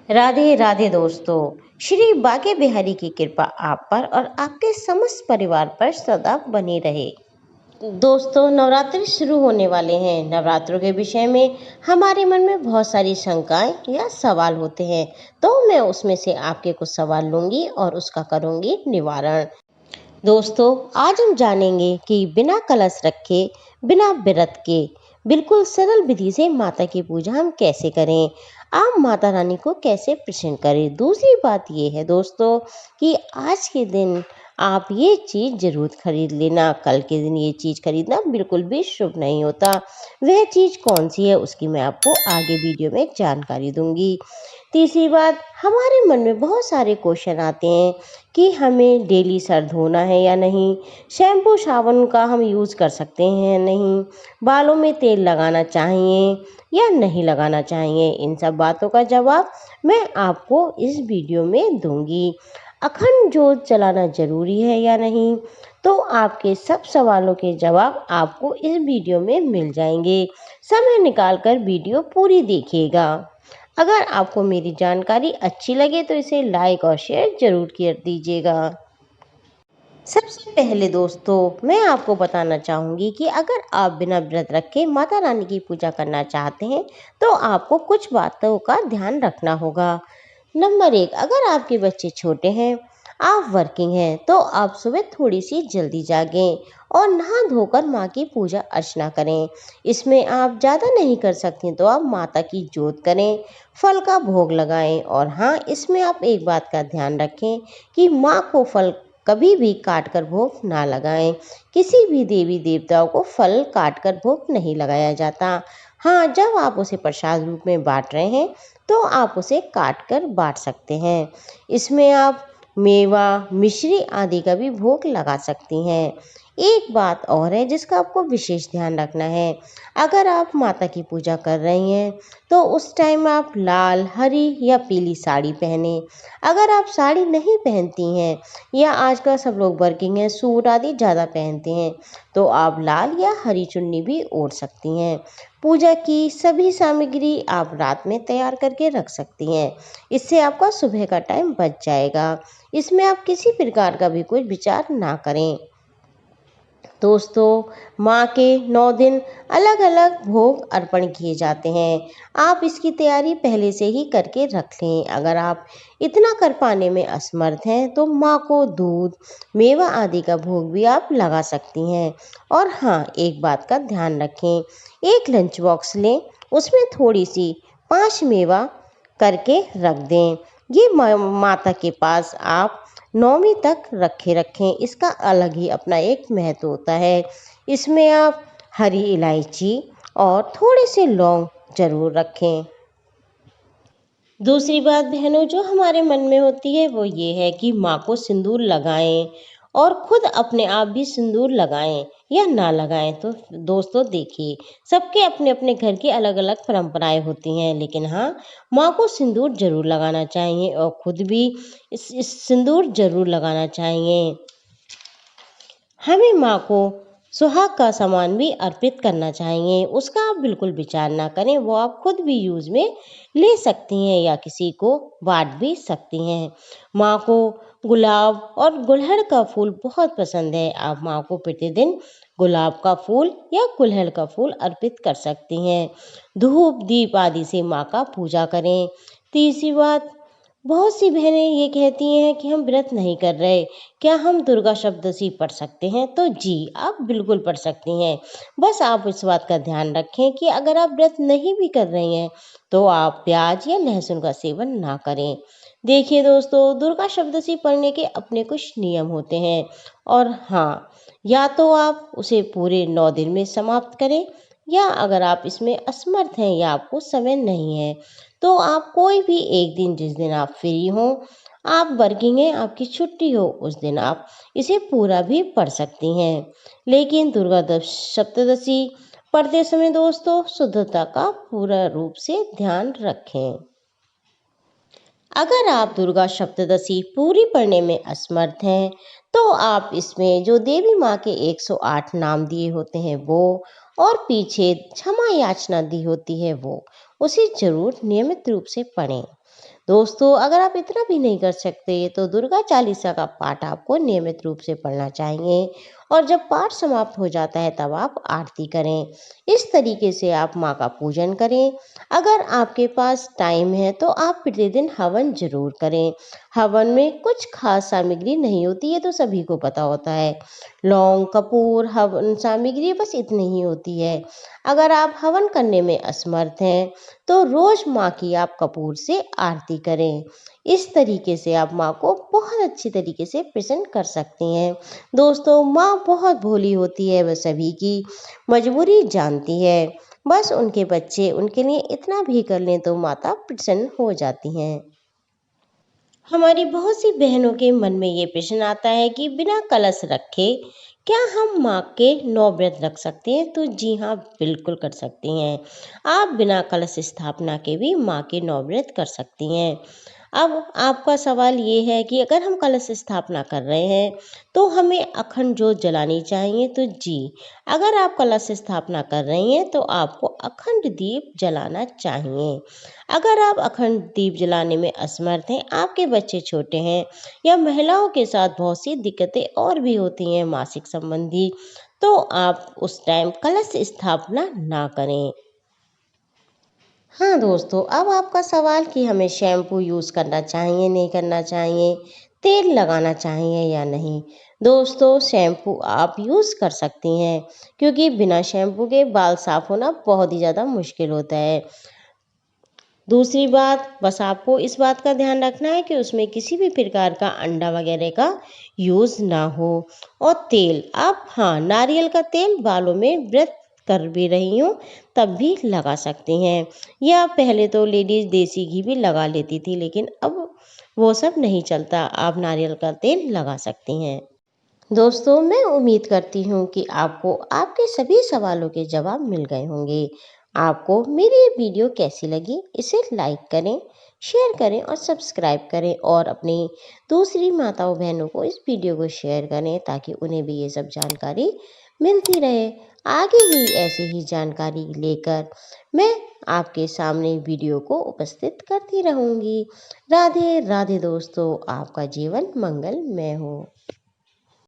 राधे राधे दोस्तों। श्री बाके बिहारी की कृपा आप पर और आपके समस्त परिवार पर सदा बनी रहे। दोस्तों, नवरात्रि शुरू होने वाले हैं। नवरात्रों के विषय में हमारे मन में बहुत सारी शंकाएं या सवाल होते हैं, तो मैं उसमें से आपके कुछ सवाल लूंगी और उसका करूंगी निवारण। दोस्तों, आज हम जानेंगे कि बिना कलश रखे, बिना व्रत के, बिल्कुल सरल विधि से माता की पूजा हम कैसे करें, आप माता रानी को कैसे प्रसन्न करें। दूसरी बात ये है दोस्तों कि आज के दिन आप ये चीज़ जरूर खरीद लेना, कल के दिन ये चीज़ खरीदना बिल्कुल भी शुभ नहीं होता। वह चीज़ कौन सी है उसकी मैं आपको आगे वीडियो में जानकारी दूंगी। तीसरी बात, हमारे मन में बहुत सारे क्वेश्चन आते हैं कि हमें डेली सर धोना है या नहीं, शैम्पू साबुन का हम यूज़ कर सकते हैं या नहीं, बालों में तेल लगाना चाहिए या नहीं लगाना चाहिए। इन सब बातों का जवाब मैं आपको इस वीडियो में दूंगी। अखंड जोत जलाना जरूरी है या नहीं, तो आपके सब सवालों के जवाब आपको इस वीडियो में मिल जाएंगे। समय निकालकर वीडियो पूरी देखिएगा। अगर आपको मेरी जानकारी अच्छी लगे तो इसे लाइक और शेयर जरूर कर दीजिएगा। सबसे पहले दोस्तों, मैं आपको बताना चाहूँगी कि अगर आप बिना व्रत रखे माता रानी की पूजा करना चाहते हैं तो आपको कुछ बातों का ध्यान रखना होगा। नंबर 1, अगर आपके बच्चे छोटे हैं, आप वर्किंग हैं, तो आप सुबह थोड़ी सी जल्दी जागें और नहा धोकर माँ की पूजा अर्चना करें। इसमें आप ज़्यादा नहीं कर सकती तो आप माता की जोत करें, फल का भोग लगाएं। और हाँ, इसमें आप एक बात का ध्यान रखें कि माँ को फल कभी भी काट कर भोग ना लगाएं। किसी भी देवी देवताओं को फल काट कर भोग नहीं लगाया जाता। हाँ, जब आप उसे प्रसाद रूप में बांट रहे हैं तो आप उसे काट कर बांट सकते हैं। इसमें आप मेवा, मिश्री आदि का भी भोग लगा सकती हैं। एक बात और है जिसका आपको विशेष ध्यान रखना है। अगर आप माता की पूजा कर रही हैं तो उस टाइम आप लाल, हरी या पीली साड़ी पहने। अगर आप साड़ी नहीं पहनती हैं या आजकल सब लोग वर्किंग हैं, सूट आदि ज़्यादा पहनते हैं, तो आप लाल या हरी चुन्नी भी ओढ़ सकती हैं। पूजा की सभी सामग्री आप रात में तैयार करके रख सकती हैं। इससे आपका सुबह का टाइम बच जाएगा। इसमें आप किसी प्रकार का भी कोई विचार ना करें। दोस्तों, माँ के 9 दिन अलग अलग भोग अर्पण किए जाते हैं। आप इसकी तैयारी पहले से ही करके रख लें। अगर आप इतना कर पाने में असमर्थ हैं तो माँ को दूध, मेवा आदि का भोग भी आप लगा सकती हैं। और हाँ, एक बात का ध्यान रखें, एक लंच बॉक्स लें, उसमें थोड़ी सी 5 मेवा करके रख दें। ये माता के पास आप 9वीं तक रखें। इसका अलग ही अपना एक महत्व होता है। इसमें आप हरी इलायची और थोड़े से लौंग जरूर रखें। दूसरी बात बहनों जो हमारे मन में होती है वो ये है कि माँ को सिंदूर लगाएं और खुद अपने आप भी सिंदूर लगाएं या ना लगाएं। तो दोस्तों देखिए, सबके अपने अपने घर की अलग अलग परंपराएं होती हैं, लेकिन हाँ, माँ को सिंदूर जरूर लगाना चाहिए और खुद भी इस सिंदूर जरूर लगाना चाहिए। हमें माँ को सुहाग का सामान भी अर्पित करना चाहिए। उसका आप बिल्कुल विचार ना करें, वो आप खुद भी यूज में ले सकती हैं या किसी को बांट भी सकती हैं। माँ को गुलाब और गुलहड़ का फूल बहुत पसंद है। आप माँ को प्रतिदिन गुलाब का फूल या गुलहड़ का फूल अर्पित कर सकती हैं। धूप दीप आदि से माँ का पूजा करें। तीसरी बात, बहुत सी बहनें ये कहती हैं कि हम व्रत नहीं कर रहे, क्या हम दुर्गा सप्तशती पढ़ सकते हैं? तो जी, आप बिल्कुल पढ़ सकती हैं। बस आप इस बात का ध्यान रखें कि अगर आप व्रत नहीं भी कर रही हैं तो आप प्याज या लहसुन का सेवन ना करें। देखिए दोस्तों, दुर्गा सप्तशती पढ़ने के अपने कुछ नियम होते हैं और हाँ, या तो आप उसे पूरे 9 दिन में समाप्त करें, या अगर आप इसमें असमर्थ हैं या आपको समय नहीं है तो आप कोई भी एक दिन, जिस दिन आप फ्री हो, आप वर्किंग हैं, आपकी छुट्टी हो, उस दिन आप इसे पूरा भी पढ़ सकती हैं। लेकिन दुर्गा सप्तशती पढ़ते समय दोस्तों शुद्धता का पूरा रूप से ध्यान रखें। अगर आप दुर्गा सप्तशती पूरी पढ़ने में असमर्थ हैं तो आप इसमें जो देवी माँ के 108 नाम दिए होते हैं वो, और पीछे क्षमा याचना दी होती है वो, उसे जरूर नियमित रूप से पढ़ें। दोस्तों, अगर आप इतना भी नहीं कर सकते तो दुर्गा चालीसा का पाठ आपको नियमित रूप से पढ़ना चाहिए और जब पाठ समाप्त हो जाता है तब आप आरती करें। इस तरीके से आप माँ का पूजन करें। अगर आपके पास टाइम है तो आप प्रतिदिन हवन जरूर करें। हवन में कुछ खास सामग्री नहीं होती है, तो सभी को पता होता है। लौंग, कपूर, हवन सामग्री बस इतनी ही होती है। अगर आप हवन करने में असमर्थ हैं तो रोज माँ की आप कपूर से आरती करें। इस तरीके से आप माँ को बहुत अच्छी तरीके से प्रसन्न कर सकती हैं। दोस्तों, माँ बहुत भोली होती है, वह सभी की मजबूरी जानती है। बस उनके बच्चे उनके लिए इतना भी कर लें तो माता प्रसन्न हो जाती हैं। हमारी बहुत सी बहनों के मन में ये प्रश्न आता है कि बिना कलश रखे क्या हम माँ के 9 व्रत रख सकते हैं? तो जी हाँ, बिल्कुल कर सकती हैं। आप बिना कलश स्थापना के भी माँ के 9 व्रत कर सकती हैं। अब आपका सवाल ये है कि अगर हम कलश स्थापना कर रहे हैं तो हमें अखंड ज्योत जलानी चाहिए। तो जी, अगर आप कलश स्थापना कर रही हैं तो आपको अखंड दीप जलाना चाहिए। अगर आप अखंड दीप जलाने में असमर्थ हैं, आपके बच्चे छोटे हैं या महिलाओं के साथ बहुत सी दिक्कतें और भी होती हैं मासिक संबंधी, तो आप उस टाइम कलश स्थापना ना करें। हाँ दोस्तों, अब आपका सवाल कि हमें शैम्पू यूज़ करना चाहिए, नहीं करना चाहिए, तेल लगाना चाहिए या नहीं। दोस्तों, शैम्पू आप यूज़ कर सकती हैं क्योंकि बिना शैम्पू के बाल साफ़ होना बहुत ही ज़्यादा मुश्किल होता है। दूसरी बात, बस आपको इस बात का ध्यान रखना है कि उसमें किसी भी प्रकार का अंडा वगैरह का यूज़ ना हो। और तेल, आप हाँ, नारियल का तेल बालों में व्रत कर भी रही हूँ तब भी लगा सकती हैं, या पहले तो लेडीज़ देसी घी भी लगा लेती थी, लेकिन अब वो सब नहीं चलता, आप नारियल का तेल लगा सकती हैं। दोस्तों, मैं उम्मीद करती हूँ कि आपको आपके सभी सवालों के जवाब मिल गए होंगे। आपको मेरी ये वीडियो कैसी लगी, इसे लाइक करें, शेयर करें और सब्सक्राइब करें और अपनी दूसरी माताओं बहनों को इस वीडियो को शेयर करें ताकि उन्हें भी ये सब जानकारी मिलती रहे। आगे ही ऐसे ही जानकारी लेकर मैं आपके सामने वीडियो को उपस्थित करती रहूँगी। राधे राधे दोस्तों, आपका जीवन मंगलमय हो।